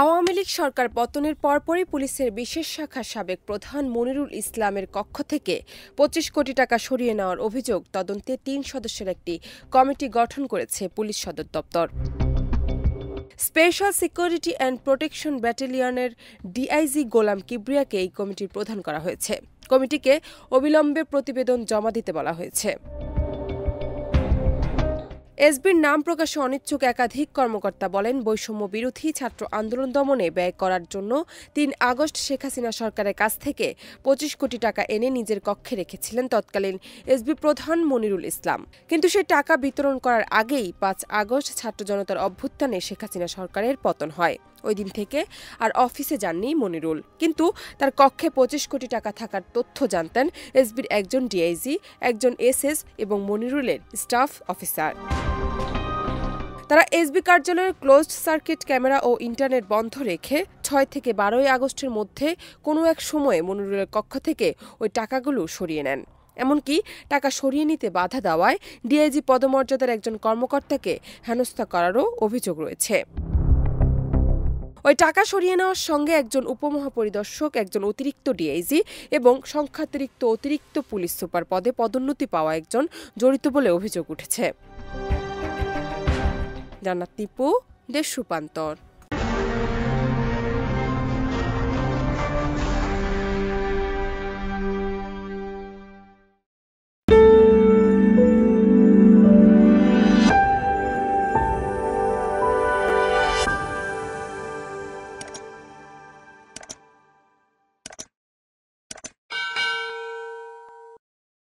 আওয়ামী লীগ সরকার পতনের পরপরই পুলিশের বিশেষ শাখার সাবেক প্রধান মনিরুল ইসলামের কক্ষ থেকে ২৫ কোটি টাকা সরিয়ে নেওয়ার অভিযোগ তদন্তে ৩ সদস্যের একটি কমিটি গঠন করেছে পুলিশ সদর দপ্তর। স্পেশাল সিকিউরিটি অ্যান্ড প্রোটেকশন ব্যাটালিয়নের ডিআইজি গোলাম কিবরিয়াকে এই কমিটির প্রধান করা হয়েছে। কমিটিকে অবিলম্বে প্রতিবেদন জমা দিতে বলা হয়েছে। এসবির নাম প্রকাশে অনিচ্ছুক একাধিক কর্মকর্তা বলেন, বৈষম্য বিরোধী ছাত্র আন্দোলন দমনে ব্যয় করার জন্য ৩ আগস্ট শেখ হাসিনা সরকারের কাছ থেকে ২৫ কোটি টাকা এনে নিজের কক্ষে রেখেছিলেন তৎকালীন এসবি প্রধান মনিরুল ইসলাম। কিন্তু সেই টাকা বিতরণ করার আগেই ৫ আগস্ট ছাত্র জনতার অভ্যুত্থানে শেখ হাসিনা সরকারের পতন হয়। ওই দিন থেকে আর অফিসে যাননি মনিরুল, কিন্তু তার কক্ষে ২৫ কোটি টাকা থাকার তথ্য জানতেন এসবির একজন ডিআইজি, একজন এসএস এবং মনিরুলের স্টাফ অফিসার। তারা এসবি কার্যালয়ের ক্লোজড সার্কিট ক্যামেরা ও ইন্টারনেট বন্ধ রেখে ৬ থেকে ১২ আগস্টের মধ্যে কোনো এক সময়ে মনিরুলের কক্ষ থেকে ওই টাকাগুলো সরিয়ে নেন। এমনকি টাকা সরিয়ে নিতে বাধা দেওয়ায় ডিআইজি পদমর্যাদার একজন কর্মকর্তাকে হেনস্থা করারও অভিযোগ রয়েছে। ওই টাকা সরিয়ে নেওয়ার সঙ্গে একজন উপমহাপরিদর্শক, একজন অতিরিক্ত ডিআইজি এবং সংখ্যাতিরিক্ত অতিরিক্ত পুলিশ সুপার পদে পদোন্নতি পাওয়া একজন জড়িত বলে অভিযোগ উঠেছে। জান্নাত টিপু, দেশ রূপান্তর।